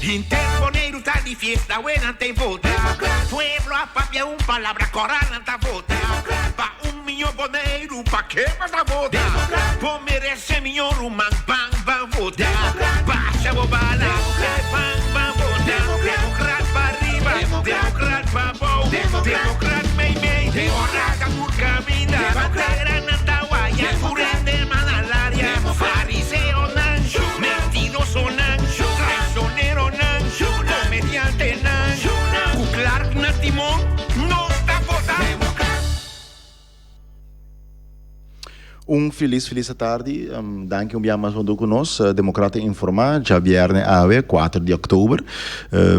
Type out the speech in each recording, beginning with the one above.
Interponer está de fiesta, buena te vota. Pueblo a papia un palabra corana ta vota. Pa un milloneiro, pa que pasa vota. Po merece milloruman, pan, pan vota. Baixa bobala, pan, pan vota. Democrat pa arriba, democrat pa bow. Democrat mei mei, democrat amor camina. Grana taguaya, curende manalaria. Fariseo nancho, mentiroso nancho. Traicionero nancho, comediante nancho. Clark na timon, no está votando. Feliz tarde. Dank u mais van conosco. Democrata Informar, já viernes ave, 4 de outubro.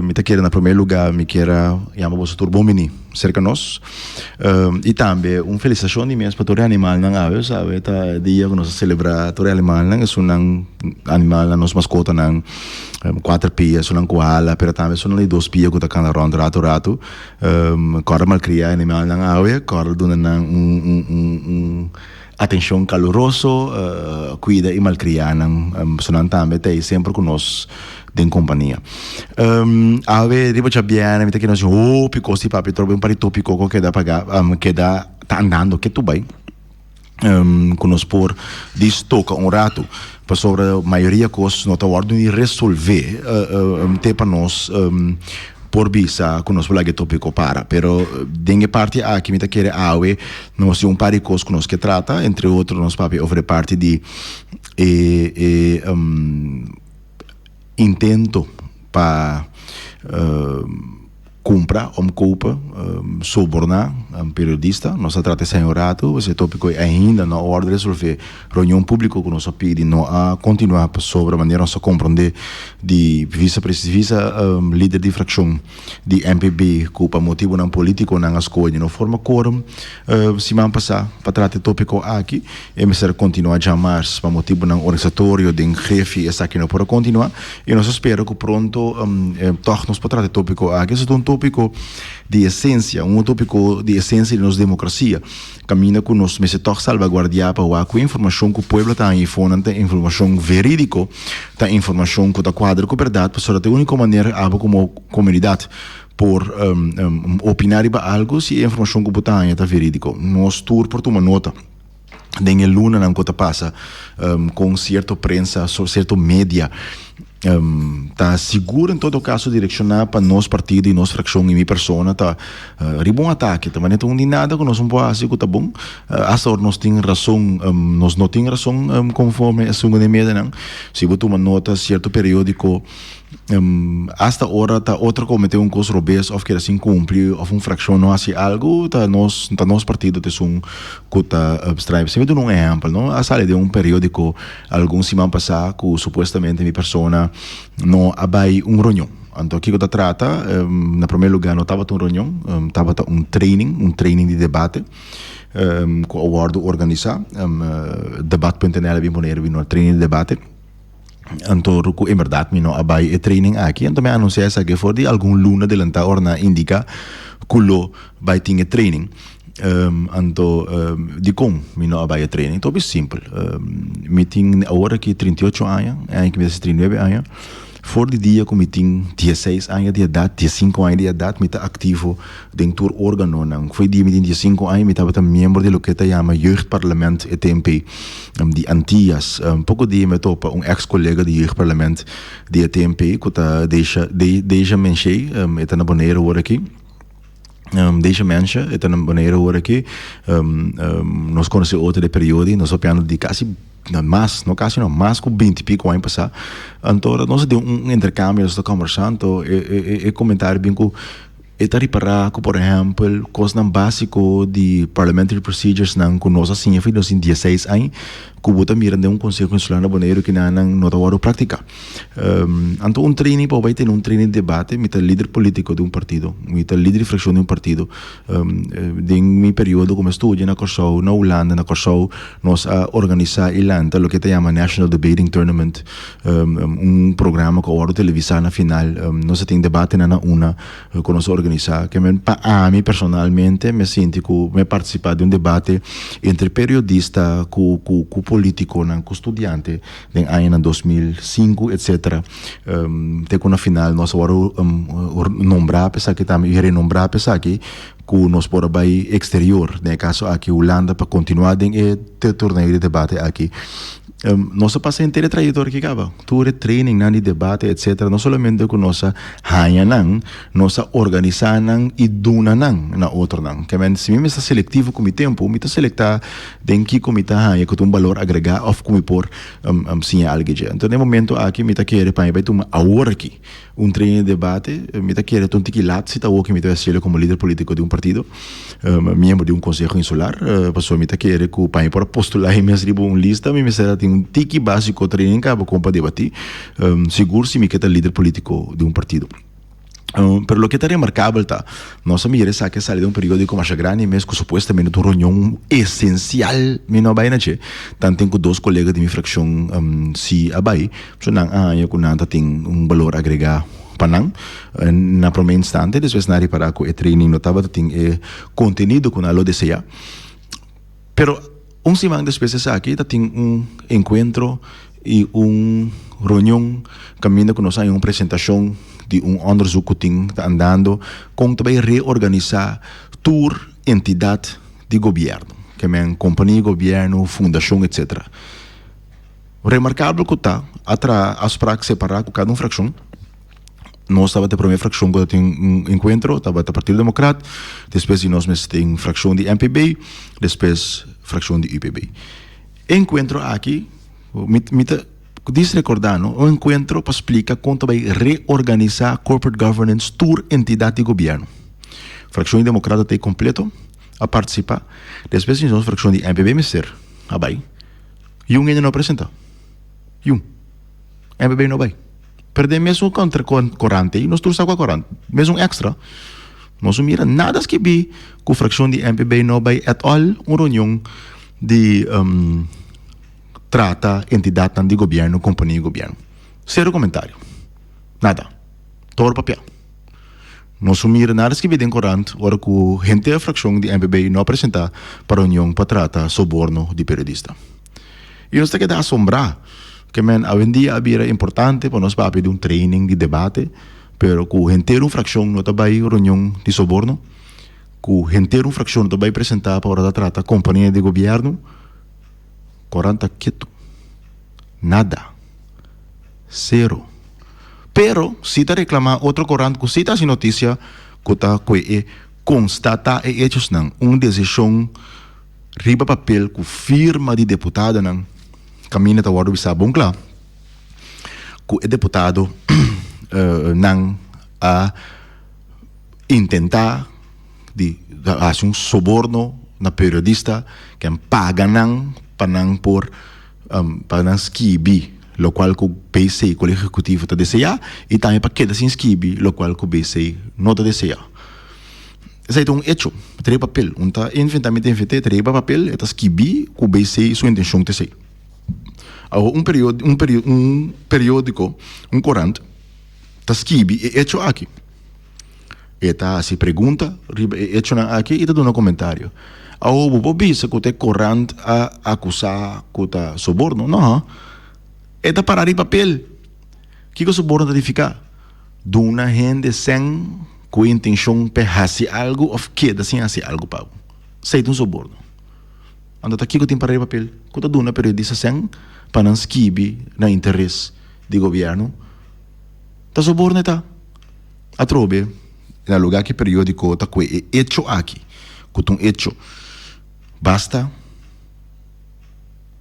Me te quero na primeiro lugar, me quero chamar você turbomini, cerca nós. E também felicitação de minhas para todo animal na ave, sabe? Tá dia que nós celebrar todo animal, não é animal na nossa mascota não. 4 pias, sono koala, pero também sono ali 2 pias que tá cana rondo rato. Corre mal criar animal na ave, corre dando atenção caloroso, cuida e malcriar, sono também tem sempre conosco em companhia. Ave riba já bem, me tá que nós pico se papi trobe pari tópico que dá pagar, que dá tá andando que tu vai. Conosco por distoca rato para sobre a maioria coisas não tá ordem de resolver tem para nós por visa conosco lá que tópico para pero dengue parte aqui me tá querer awe nós par de coisas conosco que trata entre outros nós papi ofre parte de intento para compra culpa subornar periodista nós trata esse rato esse tópico ainda na ordem de resolver reunião pública que nós pedi não a continuar sobre a maneira nós compreender de vice líder de fração de MPB culpa motivo não político não escolha não forma quórum semana passada para tratar tópico aqui e me ser continuar a chamar para motivo não organizatório de chefe essa aqui não pode continuar e nós espero que pronto toch nós para tratar tópico aqui esse tópico de essência, tópico de essência de nossa democracia. Caminha com nós, mas se toca salvaguardar para a informação que o povo tem informação verídica, tem informação que está quadra com verdade, porque é a única maneira como comunidade por opinar sobre algo se a informação que tem está verídica. Nós tour por tomar nota. Den luna não conta passa com certa prensa, certa mídia tá seguro em todo caso direcionar para nós partido e nós fração e minha persona tá ribom ataque também não tem nada que nós não pode fazer que tá bom essa hora nós tem razão nós não tem razão conforme a segunda média não se botar uma nota certo periódico hasta hora tá outra cometeu coisa robês ou que assim cumpre ou fração não assim algo tá nós partido tem que tá abstrai se não é exemplo não a sala de periódico algum semana passada que supostamente minha persona não abai reunião então aqui que tá trata na primeiro lugar não estava reunião estava training de debate que o Word organizar debat.nl bem poner bem no training de debate então em verdade me não abai e training aqui então me anunciar essa que for de algum luna de lanta orna indica que lo vai ter training então de como me não abai training então é simples meeting agora que 38 anos que me 39 anos voor die dia que me tem 16 anos de idade 15 anos de idade me está ativo dentro do órgão não foi dia me tem 15 anos me estava membro de lo que se chama Jeugdparlement ETMP de Antillas pouco dia me topa ex-colega de Jeugdparlement de ETMP que está deixa menchei está na boneira agora aqui deze mensen, het een wanneer hoor ik nós conhecemos outro período, nós opinamos de quase mais que 20 pico anos passar, então nós temos intercâmbio, nós estamos conversando, e comentário bem que está reparar que, por exemplo, coisa básico de parliamentary procedures não que nós assim nós em 16 anos que bota mira de conselho consular na boneiro que não está agora prática então training para vai ter training de debate me líder político de partido me líder de fração de partido em meu período como estudo na Corsou na Holanda na Corsou nós organizar Irlanda lo que se chama National Debating Tournament programa que agora televisar na final nós tem debate na una que nós organizar que a mim personalmente me sinto que me participar de debate entre periodista com político nan estudiante den ano 2005 etc. Te com na final nós agora nombrar pesar que também renombrar pesar que nós por aí exterior, né, caso aqui Holanda para continuar den te torneio de debate aqui. Nossa passa inteira trajetória que acaba. Tudo training, nani debate, etc. Não somente com nossa hanha nan, nossa organizar nan e duna nan na outro nan. Que men se me está seletivo com o tempo, me está selectar den que com mita hanha com um valor agregado of como por sim algo já. Então no momento aqui me está querer para vai tomar a hora aqui training de debate, me está querer tonto que lá se tá o que me está ser como líder político de partido, membro de conselho insular, passou me está querer que o pai para postular e me escrever lista, me será tem tiki básico training para compa debater seguro se me queda líder político de partido. Pero lo que está remarcável tá, nossa mulher sabe que sai de periódico mais grande, mesmo que supostamente uma reunião essencial, me não vai nache. Tanto tenho dois colegas de minha fração se abai, so nang eu com nada tem valor agregado panang na primeira instante, depois na para que o training notava tem conteúdo com a lo deseja. Pero semana depois aqui tem encontro e reunião caminho que nós uma apresentação de onderzoek que está andando com também reorganizar tour entidade de governo, que é companhia, governo, fundação, etc. Remarcável que está, as práticas separar com cada fração. Nós estava a primeira fração que tem encontro, estava a Partido Democrata, depois nós temos fração de MPB, depois fração de UPB. Encontro aqui, desrecordando, o encontro para explicar como vai reorganizar corporate governance tour entidade de governo. Fração democrata tem completo a participar. Depois nós fração de MPB ser abai. E ainda não apresenta. MPB não vai. Perder mesmo contra corante e nós trouxemos a corante, mesmo extra. Nós mira nada que vi com a fração de MPB não vai at all uma reunião de trata entidade de governo, companhia de governo. Zero comentário. Nada. Todo papel. Não sumir nada que vem corante, ora que a gente da fração de MPB não apresentar para a União para tratar soborno de periodista. E nós temos que assombrar que hoje em dia é importante para nós para pedir training de debate, pero que a gente da fração não está vai reunião de soborno, que a gente da fração não está vai apresentar para tratar companhia de governo, 40 quieto. Nada. Zero. Pero, se está reclamar outro corante, que se está sem notícia, que está constata e hechos não, uma decisão riba papel que firma de deputado não, caminha está agora bisa bom claro, que o deputado não a tentar de fazer soborno na periodista que paga não para por skibi, lo qual que o BC, o Colégio Executivo, está desejar, e também para queda sem skibi, lo qual que o BC não está desejar. Esse é um hecho, três papel, infinitamente três papel, é skibi, que o BC, sua intenção de ser. Um periódico, corante, está skibi, é hecho aqui. Eta se pergunta, é hecho aqui, e está dando um comentário. O bobisa que te corrente a acusar que tá soborno, não. É da parar em papel. Que soborno de ficar? Duna gente sem com intenção de fazer algo ou queda sem fazer algo para. Sei de soborno. Ando aqui que tem parar em papel. Que tá duna periodista sem para não esquibe na interesse do governo. Tá soborno tá. A trobe no lugar que periódico tá com hecho aqui. Que um hecho basta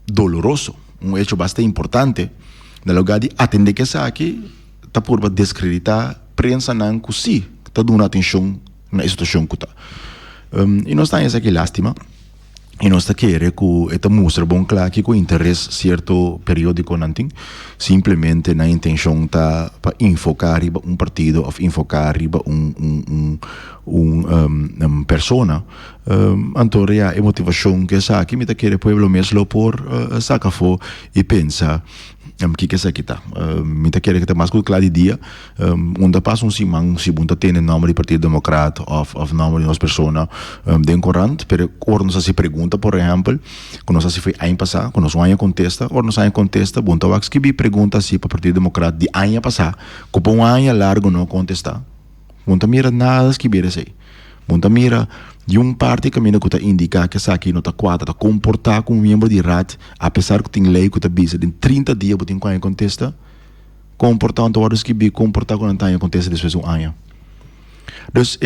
doloroso, hecho basta importante, no lugar de atender que essa aqui, está por descreditar prensa não que sim, está dando atenção na situação que está. E nós estamos aqui lástima, e nós estamos querendo que esta mostra bom claro que o interesse certo periódico não tem, simplesmente na intenção está para enfocar partido ou enfocar persona. Então a motivação que essa aqui me está querendo pueblo mesmo por saca fo e pensa que é aqui tá mita quer que tá mais claro de dia onde passa simang se bunta tem nome do Partido Democrata of nome de uma pessoa de corrente pero quando nós se pergunta por exemplo quando nós se foi ano passado quando nós ano contesta ou nós ano contesta bunta wax que bi pergunta se para o Partido Democrata de ano passado com um ano largo não contestar bunta mira nada que vira sei bunta mira de parte que mina que indica que essa aqui não está quadra está comportar como membro de RAT apesar que tem lei que está bisa em 30 dias botin com a contesta comportar então horas que bi comportar quando está em contesta depois de ano dus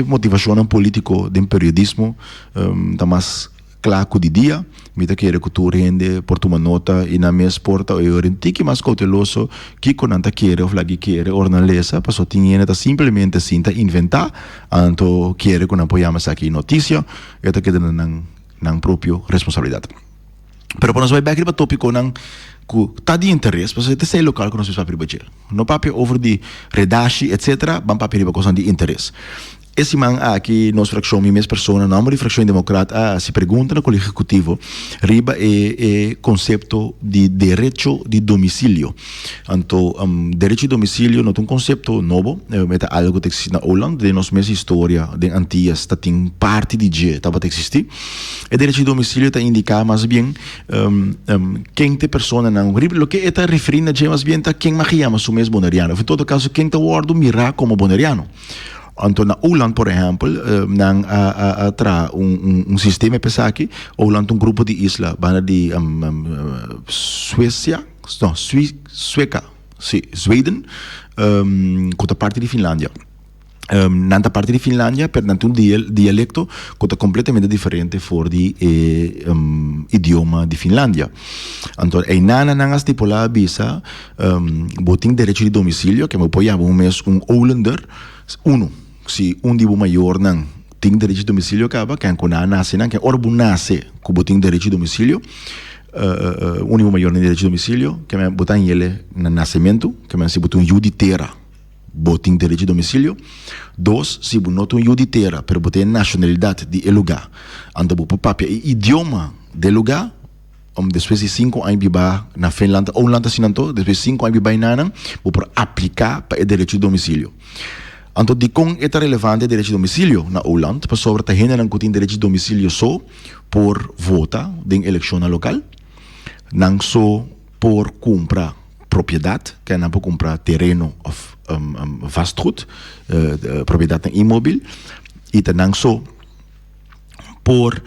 motivação político de periodismo está mais claro de dia mita querer que tu rende por tomar nota e na minha porta eu orientei mais cauteloso que quando anta querer ou flagi querer ornalesa passou tinha tá simplesmente sinta inventar anto querer quando apoiamos aqui notícia eta queda nang próprio responsabilidade pero para nós vai back para tópico nang que tá de interesse para você ter local que nós vamos para no papel over de redação etc bam papel para coisa de interesse esse man aqui nos fração minhas pessoas não de fração democrata se pergunta no colégio executivo riba conceito de direito de domicílio então direito de domicílio não é conceito novo é algo que existe na Holanda de nossa mesma história de antigas está tem parte de je estava a existir e direito de domicílio está indicar mais bem quem te pessoa não riba o que está referindo a mais bem está quem magia mas o mesmo boneriano em todo caso quem te guarda mirar como boneriano então na Holanda por exemplo nang tra sistema pensar aqui Holanda grupo de isla bana de Suécia não Sueca Sweden com a parte de Finlândia nanta parte de Finlândia pertanto dialecto que é completamente diferente for de idioma de Finlândia então aí nana nangas estipulada visa botin direito de domicílio que me apoiava mês Hollander se dibo maior não tem direito de domicílio acaba que quando nasce não que orbu nasce que botin direito de domicílio dibo maior nem direito de domicílio que me botan ele no nascimento que me se botam juditera botin direito de domicílio dois se botam juditera pero botem nacionalidade de lugar anda bo papel idioma de lugar depois de 5 anos biba na Finlândia Holanda sinanto depois de 5 anos biba inana por aplicar para o direito de domicílio então, de com é relevante o direito de domicílio na Holanda, para sobre a gente não tem direito de domicílio só por votar em eleição local, não só por comprar propriedade, que não por comprar terreno ou vastgoed, propriedade imóvel, e não só por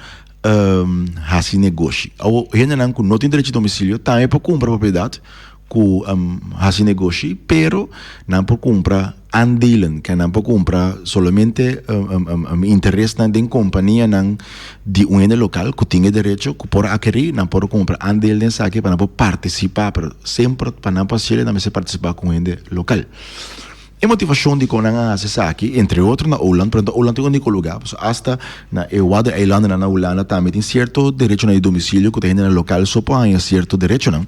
fazer negócio. A gente não tem direito de domicílio, também por comprar propriedade, que fazer negócio, pero não por comprar andelen, que não por comprar somente interesse na companhia de ente local que tem direito que por adquirir, não por comprar andelen nessa aqui para não participar, pero sempre para não passar não se participar com ente local. A motivação de quando nós aqui, entre outros na Holanda, portanto, Holanda tem um único lugar, hasta na Ewada Island na Holanda também tem certo direito na domicílio que tem no local só para certo direito não.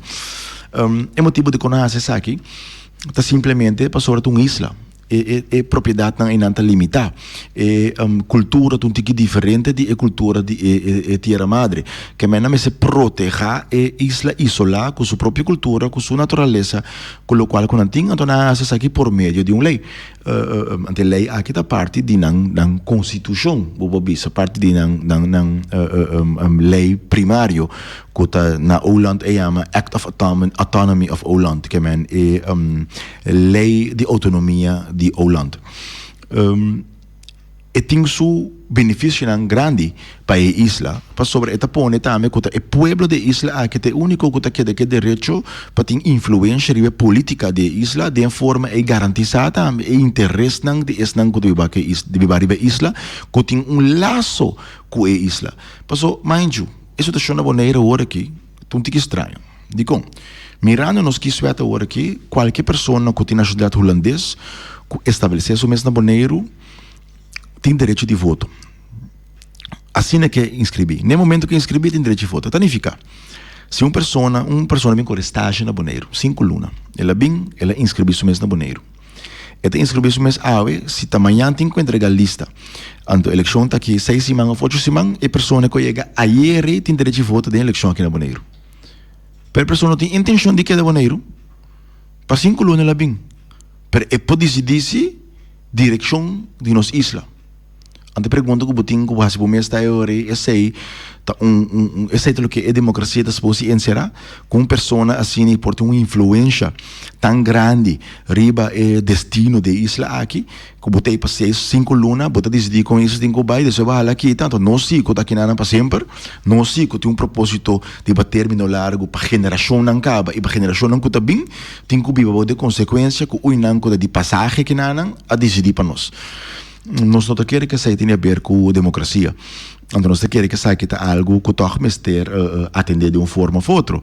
O motivo de quando nós aqui está simplesmente para sobre uma isla. Propriedade não é limitada. Cultura um pouco diferente da cultura de Tierra Madre. Que não se proteja a isla isolada com sua própria cultura, com sua natureza, com o qual quando tem então nós aqui por meio de uma lei. A lei aqui está parte de na Constituição, parte de na lei primário que está na Holland é chama Act of Autonomy of Holland, que é lei de autonomia de Holland. E tem seu benefício grande para a isla, para sobre esta pone também que o povo da isla que é o único que tem direito para ter influência na política da isla de forma garantizada e interesse de isla que vive a isla que tem laço com a isla. Passou, mind you, isso está na maneira agora aqui, um pouco estranho. Digo, mirando nos que sueta agora aqui, qualquer pessoa que tem nacionalidade holandesa estabelecer o mesmo boneiro tem direito de voto. Assim é que inscrevi. No momento que inscrevi, tem direito de voto. Significa, se uma pessoa vem com estágio na boneiro, 5 lunas, ela inscreve o mesmo na boneiro. Ela inscreve o mesmo se amanhã tem que entregar a lista. Então, a eleição está aqui 6 semanas ou 8 semanas, e a pessoa que chega ayer tem direito de voto da eleição aqui na boneiro. Per persona tem intenção de que de boneiro, para 5 lunes lá bem. Per é pode decidir direção de nossa isla. Ante pergunta que botin que você pode estar aí esse tá esse é o que é democracia da supposto encerrar com persona assim por ter uma influência tão grande riba é destino de isla aqui que botei para 5 lunas bota decidir com isso tem que vai de vai aqui tanto não sei que tá aqui nada para sempre não sei que tem propósito de bater termino largo para geração não acaba e para geração não que bem tem que viver de consequência que o não de passagem que nada a decidir para nós. Nós não queremos que isso tenha a ver com a democracia. Então, nós queremos que isso seja algo que toque mister atender de uma forma ou outra.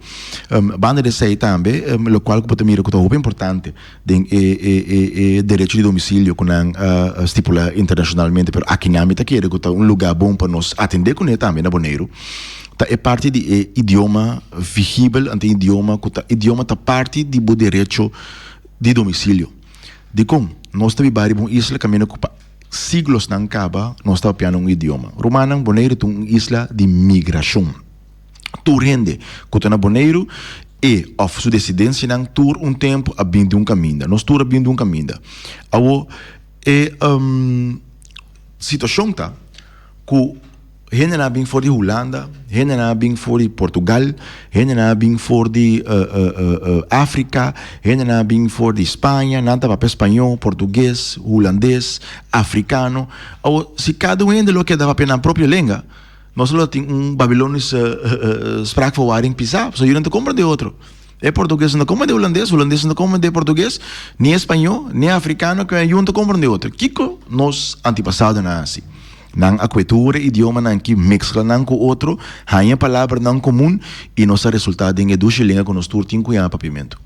Banda de sei também, o qual que mirar que é muito importante, é direito de domicílio que não estipula internacionalmente, mas aqui não está querendo que é lugar bom para nós atender com ele também na Boneiro. É parte de idioma vigível, ante idioma está parte do direito de domicílio. De como nós estamos em uma isla caminho siglos não acaba, nós estamos piando um idioma. Romano, Boneiro é uma isla de migração. Tu rende, que está na Boneiro, e a sua decidência não tur um tempo a bem de um caminho. Nós tur a bem de um caminho. Situação tá que Hena na bem for de Holanda, hena na bem for de Portugal, hena na bem for de África, hena na bem for de Espanha, nada para espanhol, português, holandês, africano. Ou se cada um de lo que dava pena a própria língua, nós só tem babilônico spraak voor waring pisar, so não te compra de outro. É português não compra de holandês não compra de português, nem espanhol, nem africano que junto compra de outro. Kiko nós antepassado na assim. Nang a cultura, idioma nang que mescla nang com outro, há palavra nang comum e nossa resultado em educação língua com nós turtim com a papimento.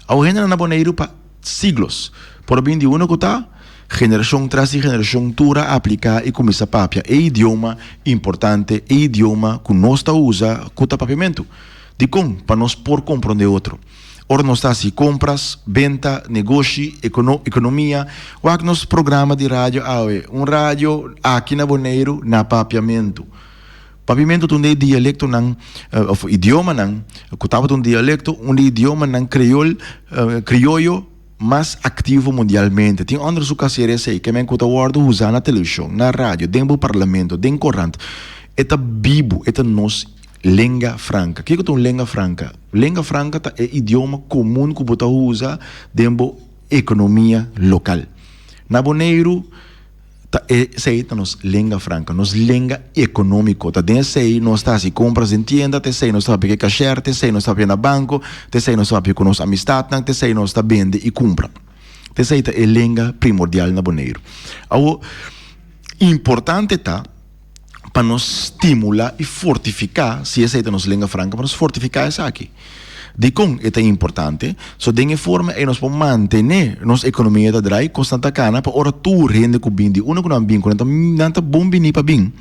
Ao gênero na Boneiro para siglos, por bem de uno que tá, geração tras geração tura aplicar e começa a papia. É idioma importante, é idioma que nós tá usa com o papimento. De como para nós por compreender outro. Ora nós está assim, compras, venda, negócio, economia, ou aqui nos programa de rádio, rádio aqui na Boneiro, na papiamento. Papiamento tem um dialecto, idioma, que estava um dialecto, idioma criollo, mais ativo mundialmente. Tem onde su caseira sei, que me encontra o usar na televisão, na rádio, dentro do parlamento, dentro do corrente. É vivo, é nós língua franca. O que é uma língua franca? Língua franca é idioma comum que você usa dentro da economia local. Na Boneiro, essa é a nossa língua franca, nossa língua econômica. Essa aí nós está assim, compras em tienda, essa aí nós está a caixa, essa aí nós está na banco, essa aí nós está com nossa amistade, essa aí nós está vende e compra. Essa aí é a língua primordial na Boneiro. O importante está para nos estimular e fortificar, se essa é a nossa língua franca, para nos fortificar essa aqui. De como é importante, so de forma é nós podemos manter nossa economia da drive constante cana para ora tu rende com bem de uma com não bem com não tá bom bem para bem.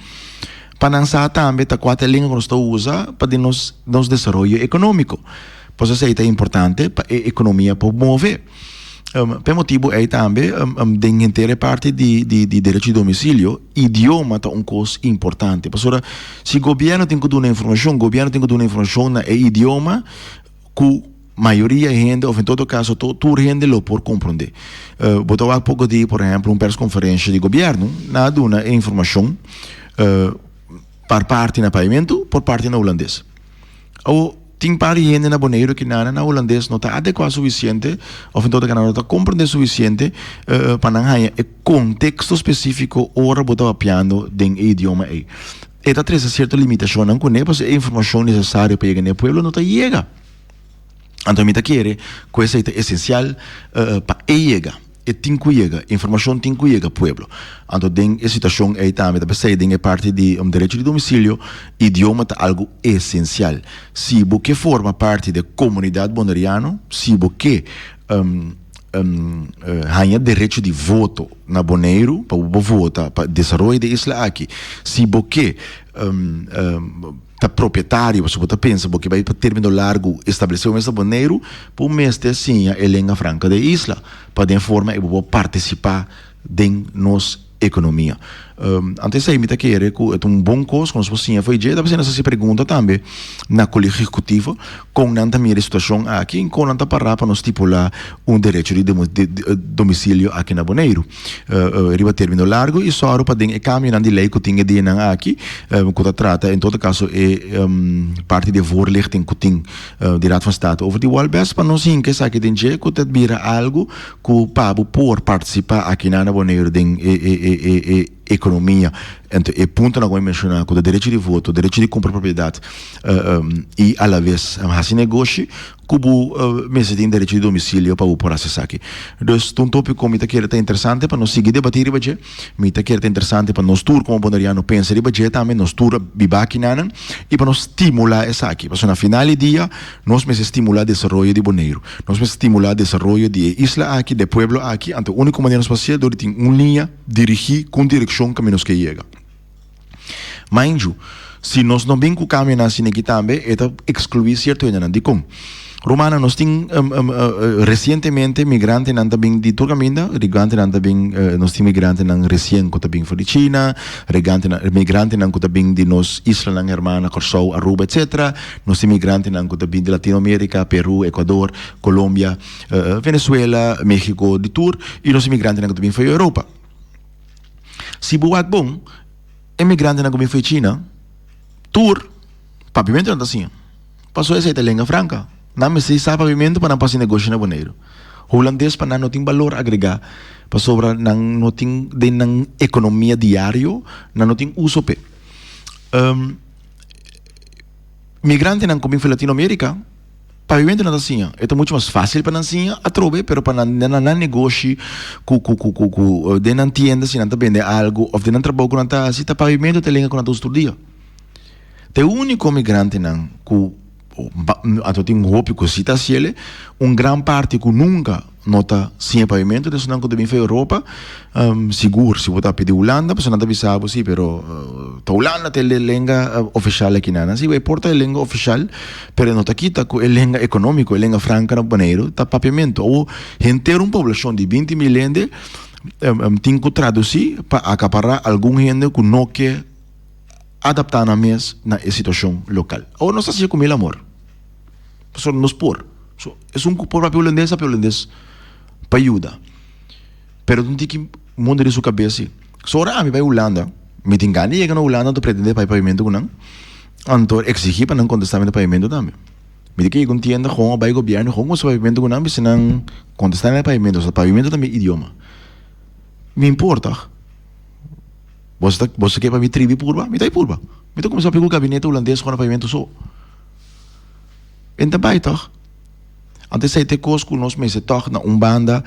Para não saber também tá quatro línguas que nós estamos usa para nos desenvolvimento econômico. Por isso é importante para a economia para mover. Per motivo é também de inteira parte de direito de domicílio, idioma é coisa importante. Porque se o governo tem que dar informação, na idioma que a maioria da gente, ou em todo caso, tu gente lo por compreender. Botou há pouco de, por exemplo, uma conferência de governo, na duna informação por parte na pagamento, por parte na holandês. Tem para gente na Boneiro que na holandês não está adequado o suficiente, ou em todo caso não está compreender suficiente para não ter contexto específico ora botar piano em idioma aí. E tá três certa limitação não conhece, porque a informação necessária para chegar no pueblo não está chega. Então me tá querer coisa é essencial para chegar. E tem que chegar, informação tem que chegar ao pueblo. Então, a situação é também, é parte do direito de domicílio, idioma é algo essencial. Se você forma parte da comunidade boneriana, se você ganha direito de voto na Boneiro, para votar, para desenvolver da isla aqui, se você proprietário, você pensa que vai para termino largo estabelecer um Boneiro, por mês de sim a língua franca da isla, para de forma eu vou participar da nossa economia. Antes aí me tá querer que é um bom curso, quando você foi dia, dá para se pergunta também na colégio executivo com nanta minha situação aqui, com nanta para nos estipular direito de domicílio aqui na Bonaire. Riba termino largo e só para den caminho de lei que tinha de nan aqui, que trata em todo caso parte de voorlichting que tem de Raad van State over die Walbest para nós que sabe que que het bira algo que pabo por participar aqui na Bonaire den economia. E ponto na que eu mencionar com o direito de voto, o direito de compra propriedade e à la vez esse negócio que o mesmo tem direito de domicílio para o por acessar aqui. Então, um tópico que me tá interessante para nós seguir debater riba me tá interessante para nós tour como bonariano pensa riba também nós tour bibaki nanan e para nós estimular essa aqui. Porque na final do dia nós mesmo estimular o desenvolvimento de Bonaire, nós mesmo estimular o desenvolvimento de isla aqui, de pueblo aqui, então a única maneira espacial é ter uma linha dirigir com direção que menos que chega. Mind you, se nós não bem com o caminho assim aqui também, é excluir certo ainda de como. Romana, nós temos recentemente migrante não também de Turcaminda, migrante não também nós temos migrante não recém que também foi de China, migrante não que também de nós isla não hermana, Corsou, Aruba, etc. Nós temos migrante não que também de Latinoamérica, Peru, Equador, Colômbia, Venezuela, México, de Tour, e nós temos migrante não que também foi Europa. Se boa bom, imigrante na como foi China, tour, pavimento não está assim. Passou essa língua franca. Não me sei sabe pavimento para não passar negócio na Bonaire. Holandês para não tem valor agregar. Para sobra não tem de na economia diário, não tem uso pe. Migrante na como foi Latinoamérica, pavimento não está assim. É muito mais fácil para não assim a trobe, pero para não negócio de não tienda se não está vender algo ou de não trabalhar com não está assim, tá pavimento te língua com não todo dia. Te único migrante não que tem roupa que cita ciele, grande parte que nunca nota sem pavimento, então não que foi Europa, seguro se botar pedir Holanda, porque não está avisado sim, pero a Holanda tem língua oficial aqui na, se vai porta a língua oficial, pero não está aqui tá com a língua econômica, a língua franca no Bonaire, tá pavimento, ou inteira população de 20 milhões tem que traduzir para acaparar algum gente que não quer adaptar na mesma na situação local. Ou não está com ele amor. Só nos por. É um por para holandês para ajuda. Pero não tem que mudar sua cabeça. Só ora me vai Holanda, me tem gana chega na Holanda tu pretende para pavimento com não. Então exigir para não contestar no pavimento também. Me diz que eu entendo com o bai governo com o pavimento com não, se não contestar no pavimento, o pavimento também idioma. Me importa. Você quer para mim tribo purba? Me dá purba. Me dá começar a pegar o gabinete holandês com o pavimento só. Então vai toch? Antes aí ter coisas que nós mesmos toch na banda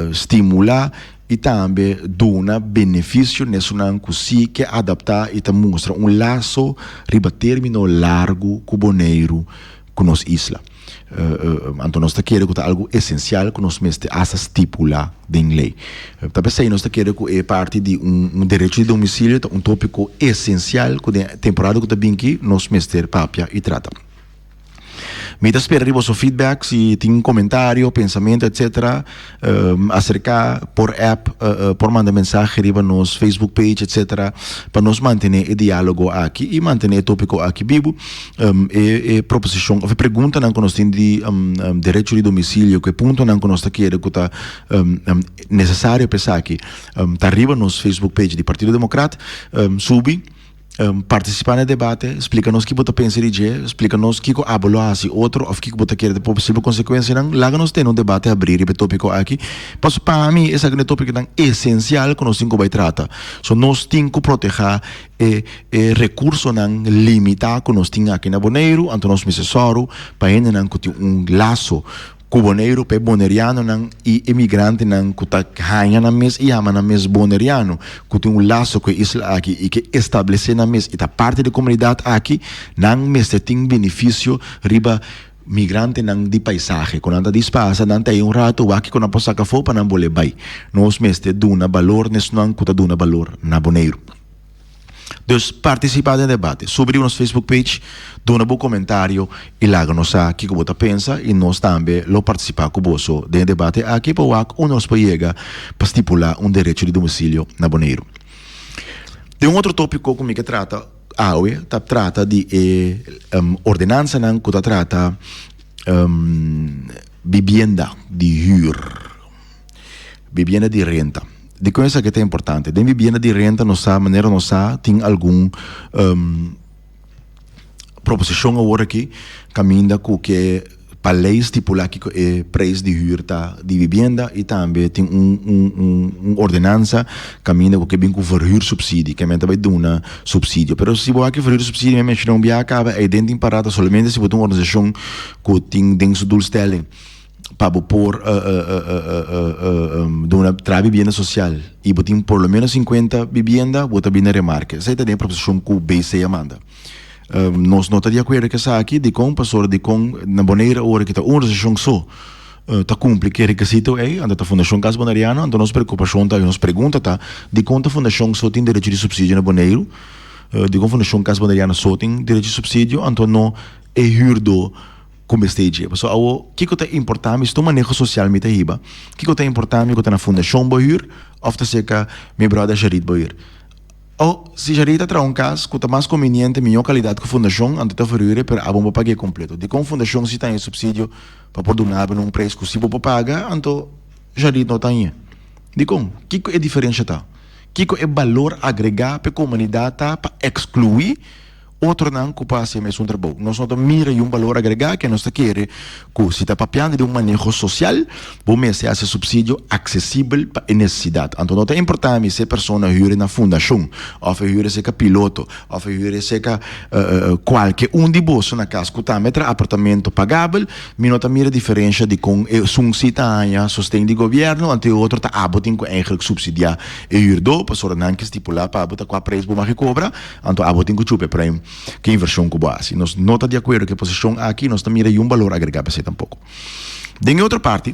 estimular e também dar benefício nesse não que que adaptar e te mostra laço riba termino largo com Bonaire com nós isla. Então nós queremos que é algo essencial que nós mesmos estipular em lei. Talvez aí nós queremos que é parte de direito de domicílio, tópico essencial que a temporada que também aqui nós mesmos papia e trata. Me dá esperar o seu feedback, se tem comentário, pensamento, etc. Acerca por app, por mandar mensagem riba nos Facebook page, etc. Para nos manter o diálogo aqui e manter o tópico aqui vivo. Proposição, a pergunta não que nós temos de direito de domicílio, que ponto não que nós queremos que está necessário pensar aqui. Está riba nos Facebook page do Partido Democrata, sube. Participar no debate, explica-nos o que você pensa de dia, explica-nos o que você assim outro, ou o que você quer de possível consequência, não, lá nós temos debate a abrir e tópico aqui, mas para mim, esse é um tópico tão essencial que nós temos que tratar. So, nós temos que proteger recurso não limitado que nós temos aqui na Bonaire, então nós necessário para ainda não ter laço Bonaire pe boneriano nang e imigrante nang kuta hanya na mes e ama na mes boneriano que laço com isla aqui e que estabelecer na mes e parte da comunidade aqui nang mes tem benefício riba migrante nang di paisaje quando anda dispasa não tem rato aqui quando possa café para não boleh bai nós mes te duna valor nes nang kuta duna valor na Bonaire. Dus participar no debate, subir nosso Facebook page, dar um bom comentário e lá nos o que você pensa e nós também lo participar com você no debate aqui para o nós chegar para estipular direito de domicílio na Bonaire. Tem outro tópico como que trata trata de ordenança não que trata vivienda de huur, vivienda de renta. De coisa que é importante. De vivienda de renta não sabe maneira não sabe tem algum proposição agora aqui caminha com que para lei estipular que é preço de huur de vivienda e também tem ordenança caminha com que vem com verhuur subsídio que também vai dar uma subsídio. Mas se você verhuur subsídio mesmo não vai acabar é dentro de parada somente se você tem uma organização que tem dentro do doelstelling para pôr de uma vivienda social e você tem por lo menos 50 vivienda você tem remarca. Essa é a proposição que o BC manda. Nós não estamos de acordo com isso aqui, de como pastor de como na maneira hora que está uma organização só está cumpre que requisito aí, anda a Fundação Casa Bonariana, então nos preocupação tá, nos pergunta tá, de como a Fundação só tem direito de subsídio na Boneiro, de como a Fundação Casa Bonariana só tem direito de subsídio, então não é hurdo como stage. Pessoal, o que é importante, isto manejo social me hiba. O que é importante, que na Fundação Bohur, ou se que meu brother Jarid Bohur. Ou se Jarid tra um caso que está mais conveniente, melhor qualidade que a Fundação, anda a fazer para a bomba pagar completo. De como a Fundação se tem subsídio para pôr donar num preço que se bomba paga, então Jarid não tem. De como? O que é a diferença tá? O que é valor agregado para a comunidade para excluir outro não que passa mais trabalho. Nós não mira um valor agregado que nós queremos que se está papiando de manejo social, vamos fazer esse subsídio acessível para a necessidade. Então não é importante se a pessoa hyre na fundação, ou hyre se piloto, ou hyre se qualquer de bolso na casa que está metra apartamento pagável, mas não mira a diferença de com um citânia sustém de governo, ante outro está abotem com eigenlijk subsidiar e hyrdo, pessoa não que estipular para abotar com a preço que cobra, então abotem com chupe para que inversão que base. Nós não estamos de acordo que a posição aqui nós também mira um valor agregado para ser tampouco. De outra parte,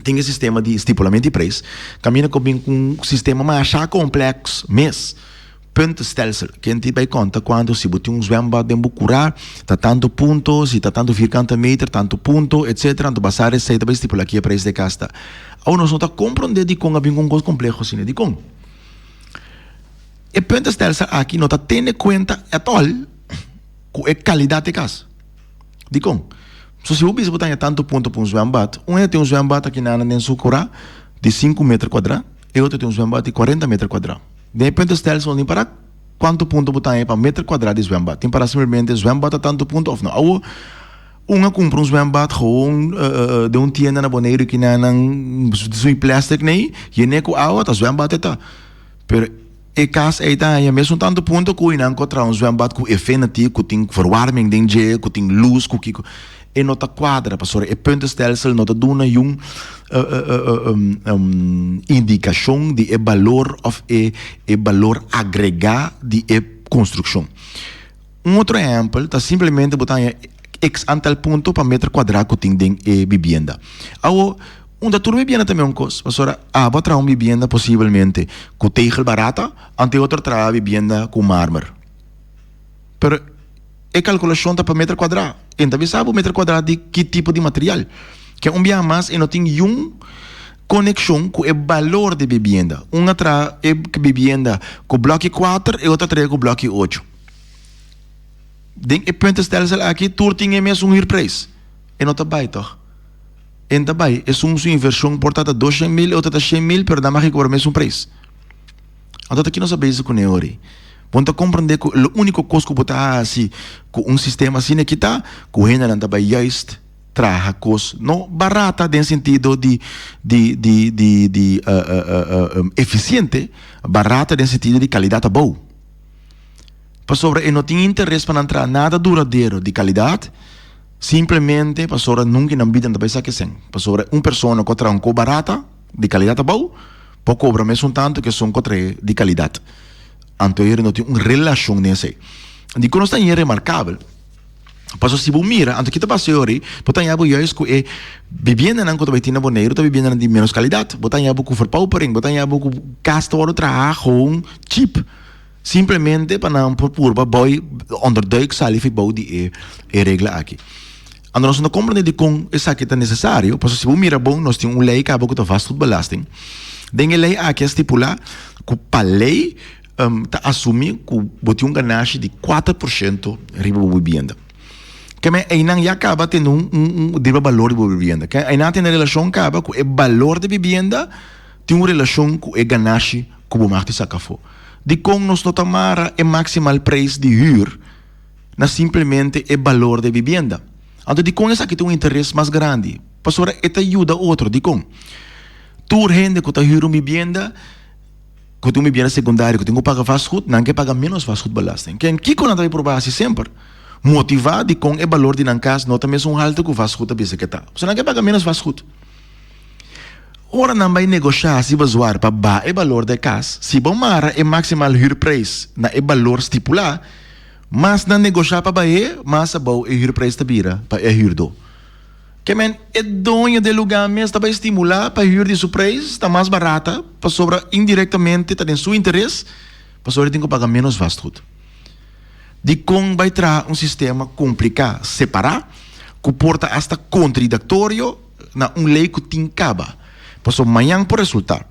tem o sistema de estipulamento de preço, caminha com um sistema mais complexo, mas puntestelsel, que a gente vai conta quando se botar um zwembad em Bucurar, está tanto ponto, se está tanto 40 metros, tanto ponto, etc. Então, basar receita vai estipular aqui a preço de casta. Ou nós não está compreendendo de como um coisa complexo assim, de como. E puntestelsel aqui não está tendo em conta at all com a qualidade de casa. De como? Se você botar tanto ponto para um zwembad, tem um zwembad aqui na Sucurá de 5 metros quadrados e outro tem um zwembad de 40 metros quadrados. De puntestelsel não para quanto ponto botar para metro quadrado de zwembad. Tem para simplesmente zwembad a tanto ponto ou não. Ou compra um zwembad gewoon de tienda na Boneiro que na de plástico nem e nem com água, tá zwembad está. Pero e caso aí tá aí mesmo tanto ponto que não encontrar um zwembad com efeito que tem verwarming dentro, que tem luz, que e não tá quadra, pastor. E puntestelsel não tá dando indicação de valor of valor agregado de construção. Outro exemplo tá simplesmente botar x antal ponto para metro quadrado que tem dentro vivienda. Onde tu vivienda também coisa, pastora, vou trazer uma vivienda possivelmente com tegel barata, ante outra trazer vivienda com mármore. Pero a calculação está para metro quadrado. Então, você sabe o metro quadrado de que tipo de material? Que dia mais e não tem uma conexão com o valor de vivienda. Uma traz vivienda com bloco 4 e outra traz com bloco 8. Denk, puntestelsel aqui, tu tem mesmo um preço. E não está bem, toch? Então, bem, é uma inversão portada 200 mil, outra 100 mil, pero dá mais que cobrar mesmo preço. Então, aqui nós sabemos com o Neori. Ponto compreender que o único custo que botar assim, com um sistema assim que está, que o Renan também just traga custo não barata, no sentido de eficiente, barata no sentido de qualidade boa. Pastor, eu não tenho interesse para entrar nada duradouro de qualidade. Simplesmente, pastor, nunca na vida não vai ser que sim. Pastor, uma pessoa que traz um barata, de qualidade boa, pode cobrar mesmo tanto que são de qualidade. Então, ele não tem uma relação nesse. De quando está remarcável, pastor, se você mira, antes que está passando aí, você tem que vivendo não que vai ter na Boneiro, está vivendo de menos qualidade. Você tem que verpaupering, você tem que gastar o trabalho cheap. Simplesmente para não pôr boy onderduik salif bou de regra aqui. Então nós não compreendemos de como isso aqui é necessário, porque se você mira bom, nós temos uma lei que acaba com o vasto belasting. Tem a lei aqui estipula que para lei tá assumir que botou ganache de 4% riba a vivienda. Que aí não já acaba tendo de valor de vivienda. Que aí não tem relação acaba com o valor de vivienda tem uma relação com o ganache que o marco saca fora. De como nós não tomara o maximal preço de huur na simplesmente o valor de vivienda. Então de como essa aqui tem um interesse mais grande. Pastora, esta ajuda outro de como. Tu rende que tu huur uma vivienda que tu vivienda secundária que tu paga fast food, não quer pagar menos fast food belasting. Que quando vai por base sempre motivado com o valor de casa, não também um alto que fast food a bisa que tá. Você não quer pagar menos fast food. Ora não vai negociar se vai zoar para ba o valor da casa. Se bom mara é maximal huur price na o valor estipular, mas não negociar para ba mas a bom o huur price ta bira para o huur do. Que men é dono de lugar mesmo está para estimular para huur de seu preço está mais barata para sobra indiretamente está em seu interesse para sobra tem que pagar menos fast food. De como vai trazer um sistema complicado, separar, que porta hasta contraditório na lei que tem caba. Passou amanhã por resultar.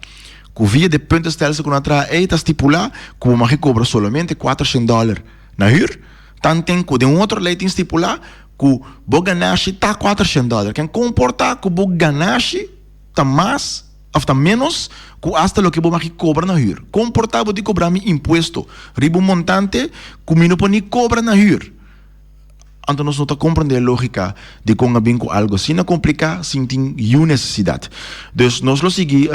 Que via de ponto estelsa que não traz está estipular que o marco cobra somente $400 na huur, tanto tem que de outra lei tem estipular que o ganache está $400. Quem comporta que o ganache está mais ou menos que hasta lo que o marco cobra na huur. Comportava de cobrar mi imposto, ribo montante que mi não pode cobra na huur. Então nós não estamos compreendendo a lógica de como bem com algo assim não complicar sem ter uma necessidade. Então nós lo seguimos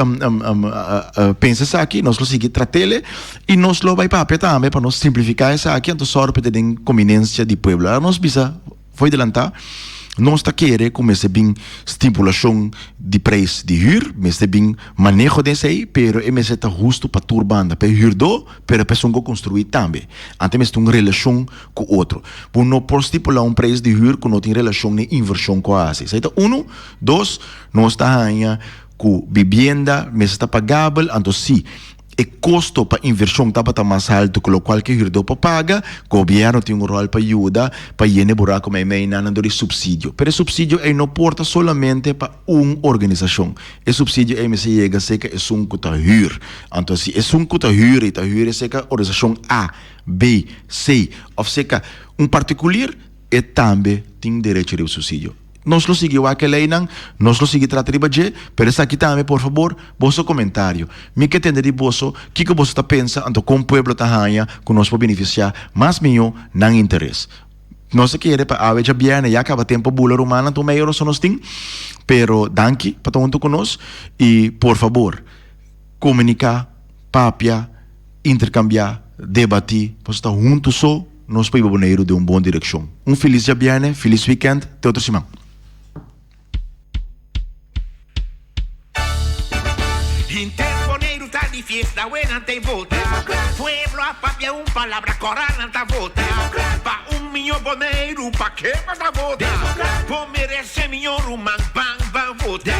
pensa aqui, nós lo seguimos tratá-lo e nós lo vai para também para nós simplificar essa aqui, então só para ter conveniência de povo. Nós precisa foi adelantar. Nós está querendo começar bem estipulação de preço de huur, mas bem manejo desse aí, pero é mais está justo para turbanda, para huur do, para a pessoa que construir também. Então mas tem uma relação com o outro. Por não por estipular um preço de huur que não tem relação nem inversão com a assim. Então, 1, 2, nós está ganhando com vivienda, mas está pagável, então sim. O custo para inversão está mais alto que o qual que o para paga, o governo tem um rol para ajudar, para ir buraco mais não de subsídio. Pero o subsídio não porta solamente para uma organização. O subsídio é me chega seca é um que huur. Então se é um que huur e huur é seca organização A, B, C, ou seja, particular e também tem direito ao subsídio. Nós lo seguimos aquela lei, nós lo seguimos tratar de pero essa aqui também, por favor, vosso comentário. Me que entender de vosso, que você está pensando, então como o povo está ganhando, que nós podemos beneficiar, mas melhor, não interesse. Nós queremos para a vez bem, já acaba tempo bula romana, então meio só nós tem, pero danke para estar junto conosco e, por favor, comunicar, papiar, intercambiar, debater, para estar junto só, nós podemos boneiro de uma boa direção. Feliz dia, feliz weekend, até outra semana. Interponeiro tá de fiesta, buena tem volta. Pueblo a papia palabra corana tá volta. Pa milhão boneiro, pa que mais da volta. Por merece milhão, man, bang, bang, volta.